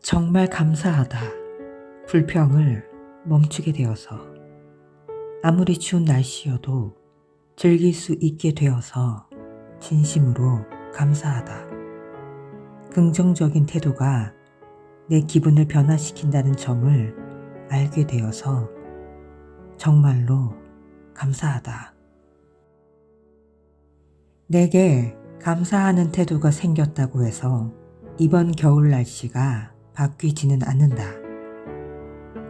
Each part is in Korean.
정말 감사하다. 불평을 멈추게 되어서 아무리 추운 날씨여도 즐길 수 있게 되어서 진심으로 감사하다. 긍정적인 태도가 내 기분을 변화시킨다는 점을 알게 되어서 정말로 감사하다. 내게 감사하는 태도가 생겼다고 해서 이번 겨울 날씨가 바뀌지는 않는다.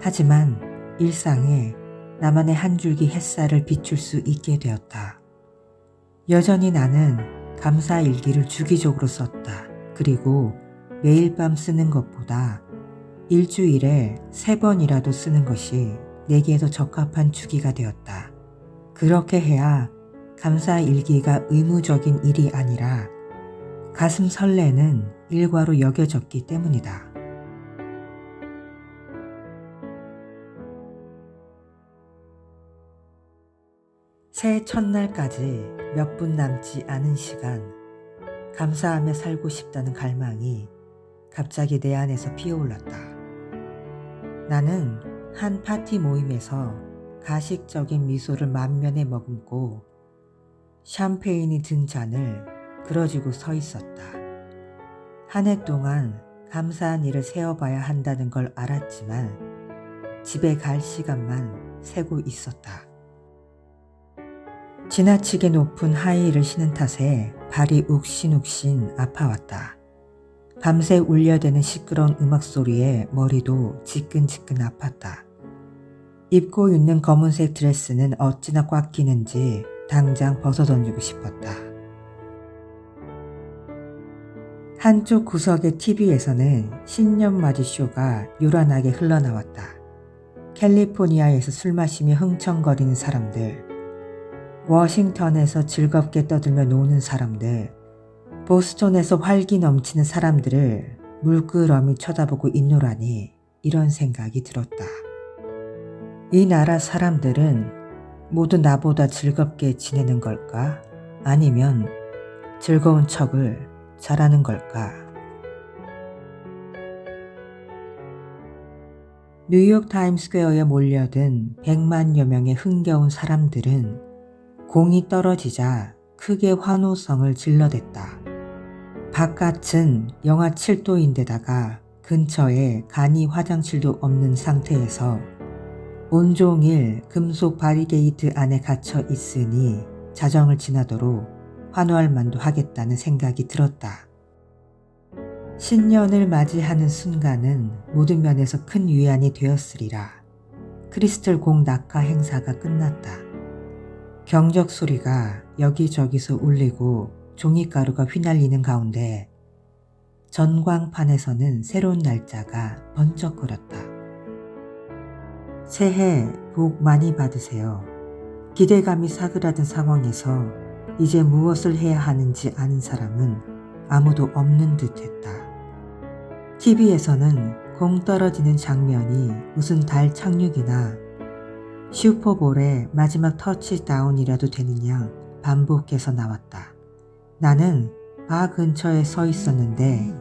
하지만 일상에 나만의 한 줄기 햇살을 비출 수 있게 되었다. 여전히 나는 감사 일기를 주기적으로 썼다. 그리고 매일 밤 쓰는 것보다 일주일에 3번이라도 쓰는 것이 내게 더 적합한 주기가 되었다. 그렇게 해야 감사 일기가 의무적인 일이 아니라 가슴 설레는 일과로 여겨졌기 때문이다. 새해 첫날까지 몇 분 남지 않은 시간, 감사하며 살고 싶다는 갈망이 갑자기 내 안에서 피어올랐다. 나는 한 파티 모임에서 가식적인 미소를 만면에 머금고 샴페인이 든 잔을 그려쥐고 서 있었다. 한 해 동안 감사한 일을 세어봐야 한다는 걸 알았지만 집에 갈 시간만 세고 있었다. 지나치게 높은 하이힐을 신은 탓에 발이 욱신욱신 아파왔다. 밤새 울려대는 시끄러운 음악 소리에 머리도 지끈지끈 아팠다. 입고 있는 검은색 드레스는 어찌나 꽉 끼는지 당장 벗어던지고 싶었다. 한쪽 구석의 TV에서는 신년맞이 쇼가 요란하게 흘러나왔다. 캘리포니아에서 술 마시며 흥청거리는 사람들, 워싱턴에서 즐겁게 떠들며 노는 사람들, 보스턴에서 활기 넘치는 사람들을 물끄러미 쳐다보고 있노라니 이런 생각이 들었다. 이 나라 사람들은 모두 나보다 즐겁게 지내는 걸까? 아니면 즐거운 척을 잘하는 걸까? 뉴욕 타임스퀘어에 몰려든 100만여 명의 흥겨운 사람들은 공이 떨어지자 크게 환호성을 질러댔다. 바깥은 영하 7도인데다가 근처에 간이 화장실도 없는 상태에서 온종일 금속 바리게이트 안에 갇혀 있으니 자정을 지나도록 환호할 만도 하겠다는 생각이 들었다. 신년을 맞이하는 순간은 모든 면에서 큰 위안이 되었으리라. 크리스털 공 낙하 행사가 끝났다. 경적 소리가 여기저기서 울리고 종이가루가 휘날리는 가운데 전광판에서는 새로운 날짜가 번쩍거렸다. 새해 복 많이 받으세요. 기대감이 사그라든 상황에서 이제 무엇을 해야 하는지 아는 사람은 아무도 없는 듯했다. TV에서는 공 떨어지는 장면이 무슨 달 착륙이나 슈퍼볼의 마지막 터치다운이라도 되는 양 반복해서 나왔다. 나는 바 근처에 서 있었는데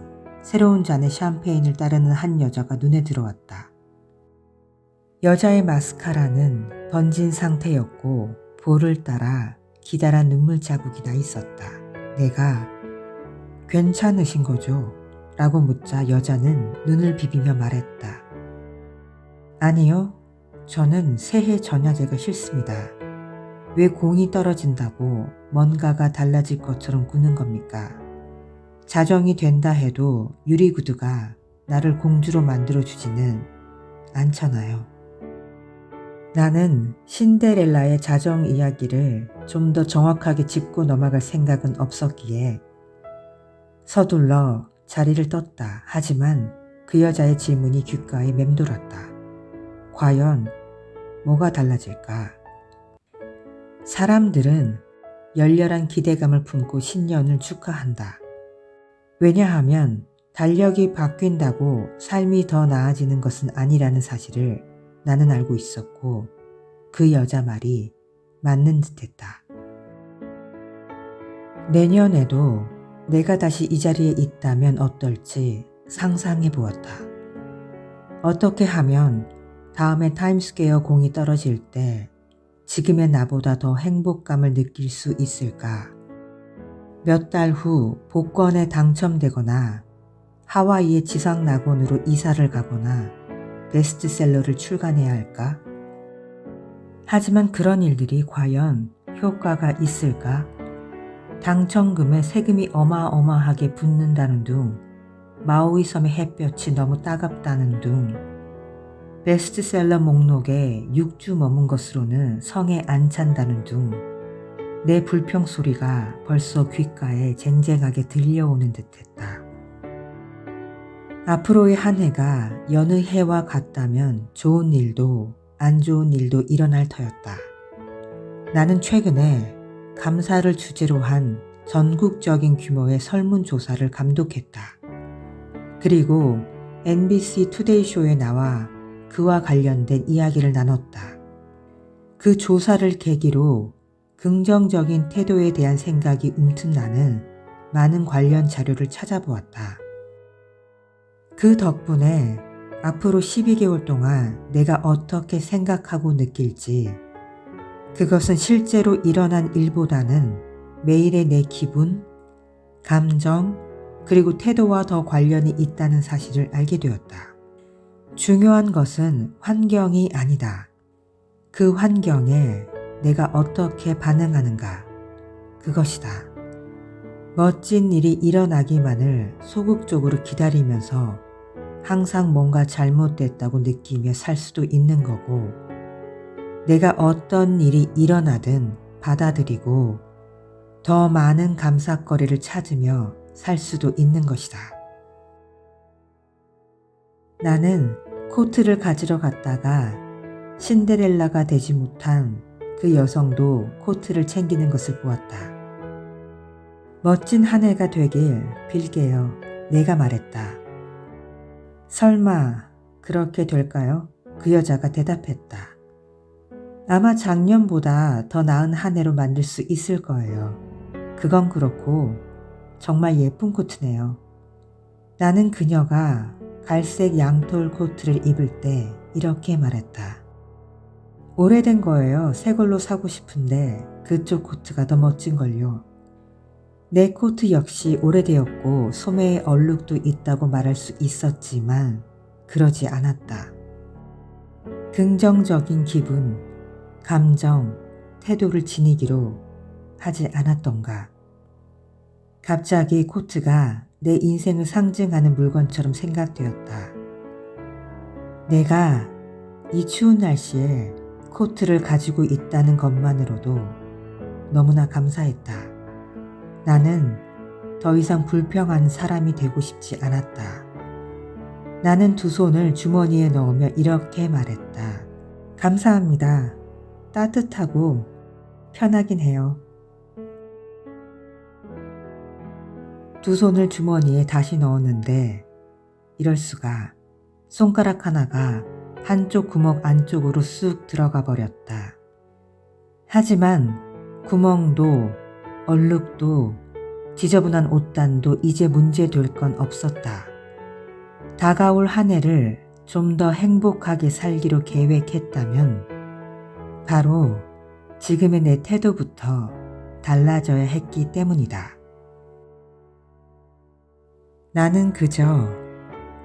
새로운 잔의 샴페인을 따르는 한 여자가 눈에 들어왔다. 여자의 마스카라는 번진 상태였고 볼을 따라 기다란 눈물 자국이 나 있었다. 내가 괜찮으신 거죠? 라고 묻자 여자는 눈을 비비며 말했다. 아니요. 저는 새해 전야제가 싫습니다. 왜 공이 떨어진다고 뭔가가 달라질 것처럼 구는 겁니까? 자정이 된다 해도 유리구두가 나를 공주로 만들어주지는 않잖아요. 나는 신데렐라의 자정 이야기를 좀 더 정확하게 짚고 넘어갈 생각은 없었기에 서둘러 자리를 떴다. 하지만 그 여자의 질문이 귓가에 맴돌았다. 과연 뭐가 달라질까? 사람들은 열렬한 기대감을 품고 신년을 축하한다. 왜냐하면 달력이 바뀐다고 삶이 더 나아지는 것은 아니라는 사실을 나는 알고 있었고 그 여자 말이 맞는 듯했다. 내년에도 내가 다시 이 자리에 있다면 어떨지 상상해 보았다. 어떻게 하면 다음에 타임스퀘어 공이 떨어질 때 지금의 나보다 더 행복감을 느낄 수 있을까? 몇 달 후 복권에 당첨되거나 하와이의 지상낙원으로 이사를 가거나 베스트셀러를 출간해야 할까? 하지만 그런 일들이 과연 효과가 있을까? 당첨금에 세금이 어마어마하게 붙는다는 둥, 마우이 섬의 햇볕이 너무 따갑다는 둥, 베스트셀러 목록에 6주 머문 것으로는 성에 안 찬다는 둥, 내 불평 소리가 벌써 귓가에 쟁쟁하게 들려오는 듯했다. 앞으로의 한 해가 여느 해와 같다면 좋은 일도 안 좋은 일도 일어날 터였다. 나는 최근에 감사를 주제로 한 전국적인 규모의 설문조사를 감독했다. 그리고 NBC 투데이쇼에 나와 그와 관련된 이야기를 나눴다. 그 조사를 계기로 긍정적인 태도에 대한 생각이 움튼나는 많은 관련 자료를 찾아보았다. 그 덕분에 앞으로 12개월 동안 내가 어떻게 생각하고 느낄지, 그것은 실제로 일어난 일보다는 매일의 내 기분, 감정, 그리고 태도와 더 관련이 있다는 사실을 알게 되었다. 중요한 것은 환경이 아니다. 그 환경에 내가 어떻게 반응하는가, 그것이다. 멋진 일이 일어나기만을 소극적으로 기다리면서 항상 뭔가 잘못됐다고 느끼며 살 수도 있는 거고, 내가 어떤 일이 일어나든 받아들이고 더 많은 감사거리를 찾으며 살 수도 있는 것이다. 나는 코트를 가지러 갔다가 신데렐라가 되지 못한 그 여성도 코트를 챙기는 것을 보았다. 멋진 한 해가 되길 빌게요. 내가 말했다. 설마 그렇게 될까요? 그 여자가 대답했다. 아마 작년보다 더 나은 한 해로 만들 수 있을 거예요. 그건 그렇고 정말 예쁜 코트네요. 나는 그녀가 갈색 양털 코트를 입을 때 이렇게 말했다. 오래된 거예요. 새 걸로 사고 싶은데 그쪽 코트가 더 멋진걸요. 내 코트 역시 오래되었고 소매에 얼룩도 있다고 말할 수 있었지만 그러지 않았다. 긍정적인 기분, 감정, 태도를 지니기로 하지 않았던가. 갑자기 코트가 내 인생을 상징하는 물건처럼 생각되었다. 내가 이 추운 날씨에 코트를 가지고 있다는 것만으로도 너무나 감사했다. 나는 더 이상 불평하는 사람이 되고 싶지 않았다. 나는 두 손을 주머니에 넣으며 이렇게 말했다. 감사합니다. 따뜻하고 편하긴 해요. 두 손을 주머니에 다시 넣었는데 이럴 수가. 손가락 하나가 한쪽 구멍 안쪽으로 쑥 들어가 버렸다. 하지만 구멍도 얼룩도 지저분한 옷단도 이제 문제될 건 없었다. 다가올 한 해를 좀 더 행복하게 살기로 계획했다면 바로 지금의 내 태도부터 달라져야 했기 때문이다. 나는 그저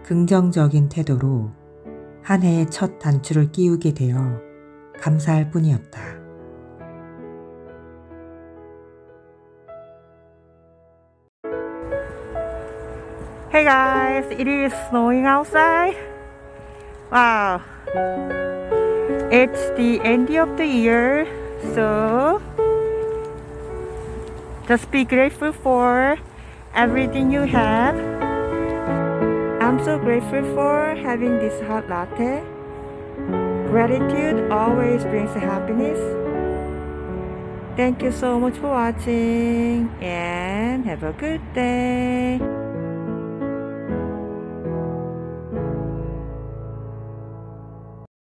긍정적인 태도로 한 해의 첫 단추를 끼우게 되어 감사할 뿐이었다. Hey guys, it is snowing outside. Wow. It's the end of the year, so just be grateful for everything you have. I'm so grateful for having this hot latte. Gratitude always brings happiness. Thank you so much for watching and have a good day.